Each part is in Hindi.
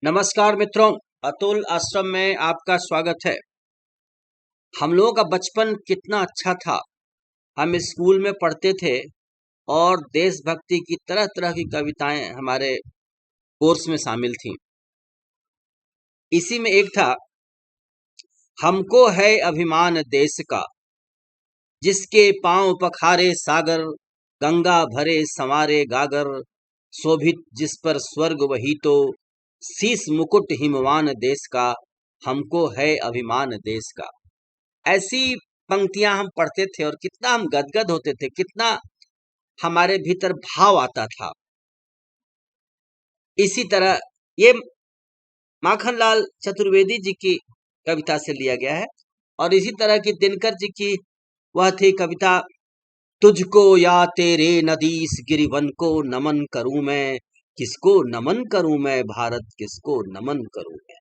नमस्कार मित्रों, अतुल आश्रम में आपका स्वागत है। हम लोगों का बचपन कितना अच्छा था। हम स्कूल में पढ़ते थे और देशभक्ति की तरह तरह की कविताएं हमारे कोर्स में शामिल थीं। इसी में एक था, हमको है अभिमान देश का, जिसके पांव पखारे सागर, गंगा भरे संवारे गागर, शोभित जिस पर स्वर्ग वही तो, शीस मुकुट हिमवान देश का, हमको है अभिमान देश का। ऐसी पंक्तियां हम पढ़ते थे और कितना हम गदगद होते थे, कितना हमारे भीतर भाव आता था। इसी तरह ये माखनलाल चतुर्वेदी जी की कविता से लिया गया है और इसी तरह की दिनकर जी की वह थी कविता, तुझको या तेरे नदीस गिरिवन को नमन करूं मैं, किसको नमन करूं मैं भारत, किसको नमन करूं मैं।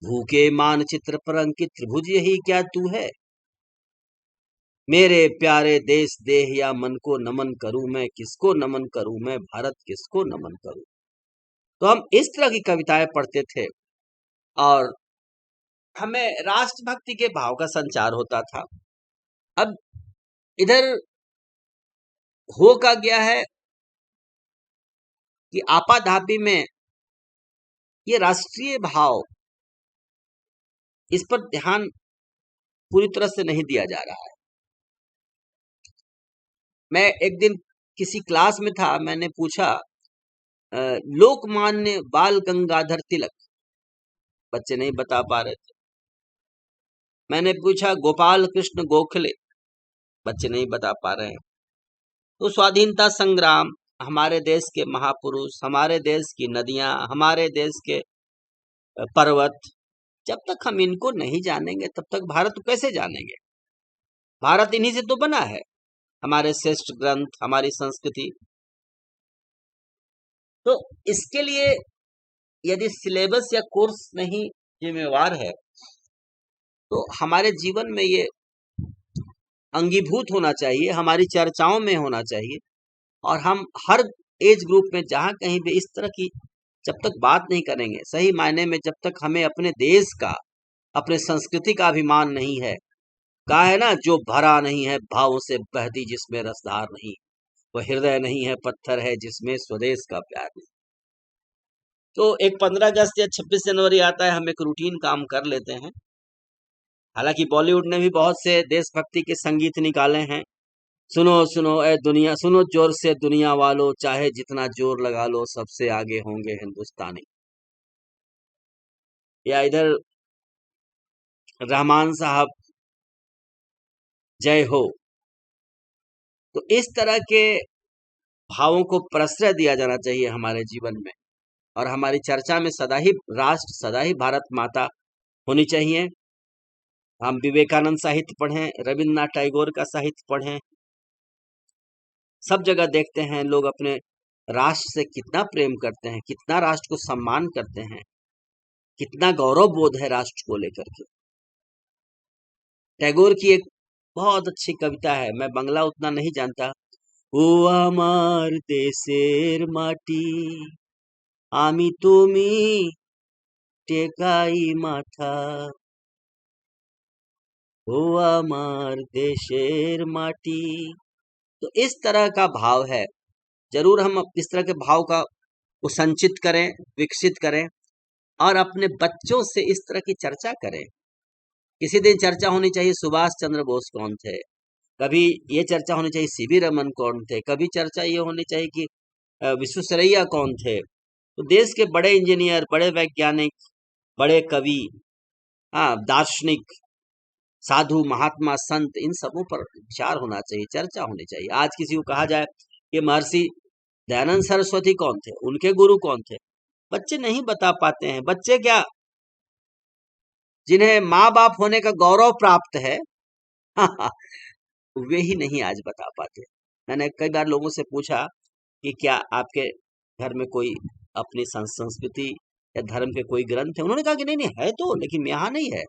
भूखे मानचित्र पर अंकित त्रिभुज यही क्या तू है, मेरे प्यारे देश देह या मन को नमन करूं मैं, किसको नमन करूं मैं भारत, किसको नमन करूं। तो हम इस तरह की कविताएं पढ़ते थे और हमें राष्ट्रभक्ति के भाव का संचार होता था। अब इधर हो का गया है कि आपाधापी में ये राष्ट्रीय भाव, इस पर ध्यान पूरी तरह से नहीं दिया जा रहा है। मैं एक दिन किसी क्लास में था, मैंने पूछा लोकमान्य बाल गंगाधर तिलक, बच्चे नहीं बता पा रहे थे। मैंने पूछा गोपाल कृष्ण गोखले, बच्चे नहीं बता पा रहे हैं। तो स्वाधीनता संग्राम, हमारे देश के महापुरुष, हमारे देश की नदियां, हमारे देश के पर्वत, जब तक हम इनको नहीं जानेंगे तब तक भारत को कैसे जानेंगे। भारत इन्हीं से तो बना है, हमारे श्रेष्ठ ग्रंथ, हमारी संस्कृति। तो इसके लिए यदि सिलेबस या कोर्स नहीं जिम्मेवार है तो हमारे जीवन में ये अंगीभूत होना चाहिए, हमारी चर्चाओं में होना चाहिए। और हम हर एज ग्रुप में जहां कहीं भी इस तरह की जब तक बात नहीं करेंगे, सही मायने में जब तक हमें अपने देश का, अपने संस्कृति का अभिमान नहीं है, कहा है ना, जो भरा नहीं है भावों से बहती जिसमें रसधार नहीं, वह हृदय नहीं है पत्थर है जिसमें स्वदेश का प्यार नहीं। तो एक 15 अगस्त या 26 जनवरी आता है, हम एक रूटीन काम कर लेते हैं। हालांकि बॉलीवुड ने भी बहुत से देशभक्ति के संगीत निकाले हैं। सुनो सुनो ए दुनिया, सुनो जोर से दुनिया वालों, चाहे जितना जोर लगा लो सबसे आगे होंगे हिंदुस्तानी। या इधर रहमान साहब, जय हो। तो इस तरह के भावों को प्रश्रय दिया जाना चाहिए हमारे जीवन में और हमारी चर्चा में सदा ही राष्ट्र, सदा ही भारत माता होनी चाहिए। हम विवेकानंद साहित्य पढ़ें, रविन्द्रनाथ टैगोर का साहित्य पढ़ें। सब जगह देखते हैं लोग अपने राष्ट्र से कितना प्रेम करते हैं, कितना राष्ट्र को सम्मान करते हैं, कितना गौरव बोध है राष्ट्र को लेकर के। टैगोर की एक बहुत अच्छी कविता है, मैं बंगला उतना नहीं जानता। ও আমার দেশের মাটি, আমি তুমি টেকাই মাথা, ও আমার देशेर माटी। तो इस तरह का भाव है। जरूर हम इस तरह के भाव का को संचित करें, विकसित करें और अपने बच्चों से इस तरह की चर्चा करें। किसी दिन चर्चा होनी चाहिए सुभाष चंद्र बोस कौन थे, कभी ये चर्चा होनी चाहिए सीवी रमन कौन थे, कभी चर्चा ये होनी चाहिए कि विश्वेश्वरैया कौन थे। तो देश के बड़े इंजीनियर, बड़े वैज्ञानिक, बड़े कवि, हाँ, दार्शनिक, साधु, महात्मा, संत, इन सबों पर विचार होना चाहिए, चर्चा होनी चाहिए। आज किसी को कहा जाए कि महर्षि दयानंद सरस्वती कौन थे, उनके गुरु कौन थे, बच्चे नहीं बता पाते हैं। बच्चे क्या, जिन्हें माँ बाप होने का गौरव प्राप्त है वे ही नहीं आज बता पाते। मैंने कई बार लोगों से पूछा कि क्या आपके घर में कोई अपनी संस्कृति या धर्म के कोई ग्रंथ है, उन्होंने कहा कि नहीं नहीं है तो, लेकिन यहाँ नहीं है,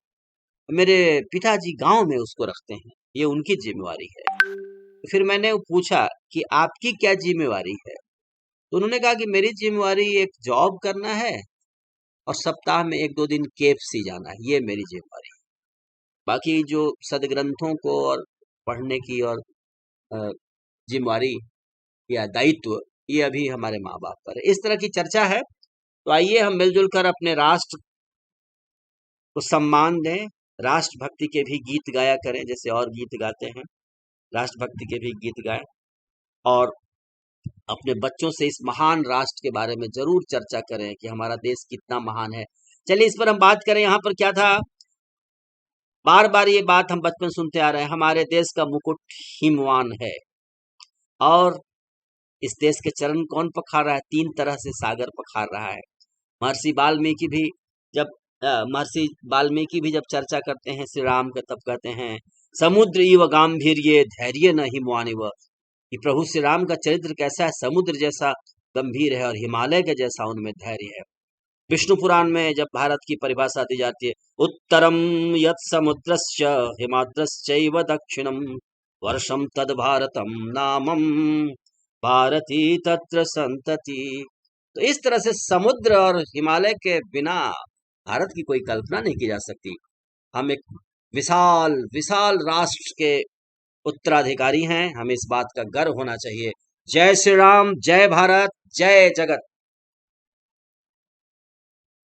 मेरे पिताजी गांव में उसको रखते हैं, ये उनकी जिम्मेवारी है। फिर मैंने पूछा कि आपकी क्या जिम्मेवारी है, तो उन्होंने कहा कि मेरी जिम्मेवारी एक जॉब करना है और सप्ताह में 1-2 दिन KFC जाना है, ये मेरी जिम्मेदारी है। बाकी जो सदग्रंथों को और पढ़ने की और जिम्मेदारी या दायित्व, ये अभी हमारे माँ बाप पर है। इस तरह की चर्चा है। तो आइए हम मिलजुल कर अपने राष्ट्र को सम्मान दें, राष्ट्रभक्ति के भी गीत गाया करें, जैसे और गीत गाते हैं, राष्ट्रभक्ति के भी गीत गाएं और अपने बच्चों से इस महान राष्ट्र के बारे में जरूर चर्चा करें कि हमारा देश कितना महान है। चलिए इस पर हम बात करें। यहाँ पर क्या था, बार बार ये बात हम बचपन सुनते आ रहे हैं, हमारे देश का मुकुट हिमवान है। और इस देश के चरण कौन पखार रहा है? 3 तरह से सागर पखार रहा है। महर्षि वाल्मीकि भी जब चर्चा करते हैं श्री राम का, तब कहते हैं समुद्र इव गांभीर्य धैर्य न हिमवानिव, कि प्रभु श्री राम का चरित्र कैसा है, समुद्र जैसा गंभीर है और हिमालय के जैसा उनमें धैर्य है। विष्णु पुराण में जब भारत की परिभाषा दी जाती है, उत्तरम यत् समुद्रस्य हिमाद्रश्चैव दक्षिणम वर्षम तद भारतम नामम भारती तत्र संतति। तो इस तरह से समुद्र और हिमालय के बिना भारत की कोई कल्पना नहीं की जा सकती। हम एक विशाल विशाल राष्ट्र के उत्तराधिकारी हैं, हमें इस बात का गर्व होना चाहिए। जय श्री राम, जय भारत, जय जगत।